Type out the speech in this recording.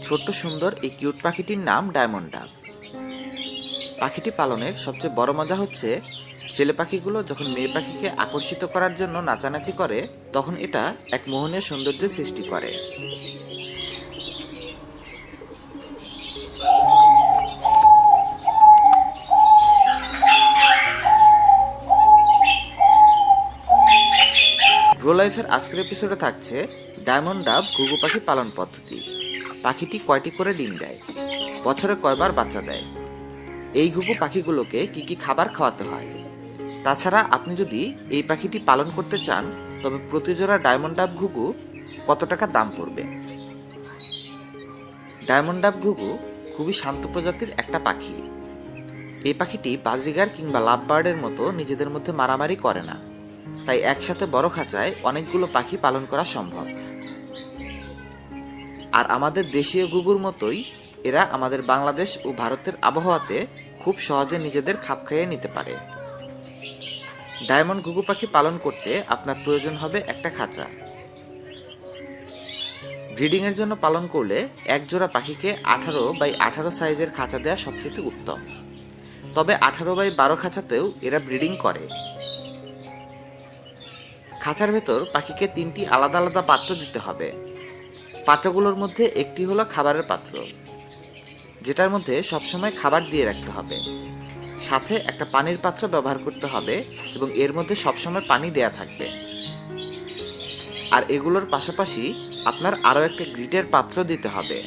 ছোট্ট সুন্দর এই কিউট পাখিটির নাম ডায়মন্ড ডাব। পাখিটি পালনের সবচেয়ে বড় মজা হচ্ছে ছেলে পাখিগুলো যখন মেয়ে পাখিকে আকর্ষিত করার জন্য নাচানাচি করে তখন এটা এক মোহনীয় সৌন্দর্যের সৃষ্টি করে। গ্রো লাইফের আজকের এপিসোডে থাকছে ডায়মন্ড ডাব ঘুঘু পাখি পালন পদ্ধতি। পাখিটি কয়টি করে ডিম দেয়, বছরে কয়বার বাচ্চা দেয়, এই ঘুঘু পাখিগুলোকে কি কি খাবার খাওয়াতে হয়, তাছাড়া আপনি যদি এই পাখিটি পালন করতে চান তবে প্রতি জোড়া ডায়মন্ড ডাব ঘুঘু কত টাকা দাম পড়বে। ডায়মন্ড ডাব ঘুঘু খুবই শান্ত প্রজাতির একটা পাখি। এই পাখিটি বাজরিগার কিংবা লাভ বার্ডের মতো নিজেদের মধ্যে মারামারি করে না, তাই একসাথে বড় খাঁচায় অনেকগুলো পাখি পালন করা সম্ভব। আর আমাদের দেশীয় ঘুঘুর মতোই এরা আমাদের বাংলাদেশ ও ভারতের আবহাওয়াতে খুব সহজে নিজেদের খাপ খাইয়ে নিতে পারে। ডায়মন্ড ঘুঘু পাখি পালন করতে আপনার প্রয়োজন হবে একটা খাঁচা। ব্রিডিং এর জন্য পালন করলে এক জোড়া পাখিকে 18x18 সাইজের খাঁচা দেওয়া সবচেয়ে উত্তম, তবে 18x12 খাঁচাতেও এরা ব্রিডিং করে। খাঁচার ভেতর পাখিকে 3টি আলাদা আলাদা পাত্র দিতে হবে। পাত্রগুলোর মধ্যে একটি হলো খাবারের পাত্র, যেটার মধ্যে সবসময় খাবার দিয়ে রাখতে হবে। সাথে একটা পানির পাত্র ব্যবহার করতে হবে এবং এর মধ্যে সবসময় পানি দেয়া থাকবে। আর এগুলোর পাশাপাশি আপনার আরও একটা গ্রিটের পাত্র দিতে হবে।